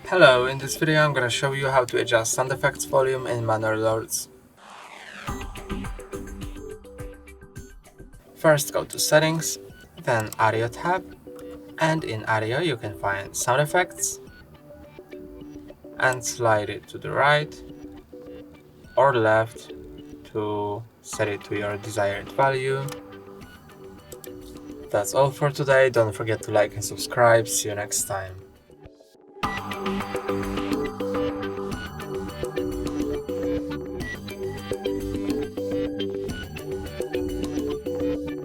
Hello, in this video I'm gonna show you how to adjust sound effects volume in Manor Lords. First go to settings, then audio tab, and in audio you can find sound effects and slide it to the right or left to set it to your desired value. That's all for today, don't forget to like and subscribe, see you next time.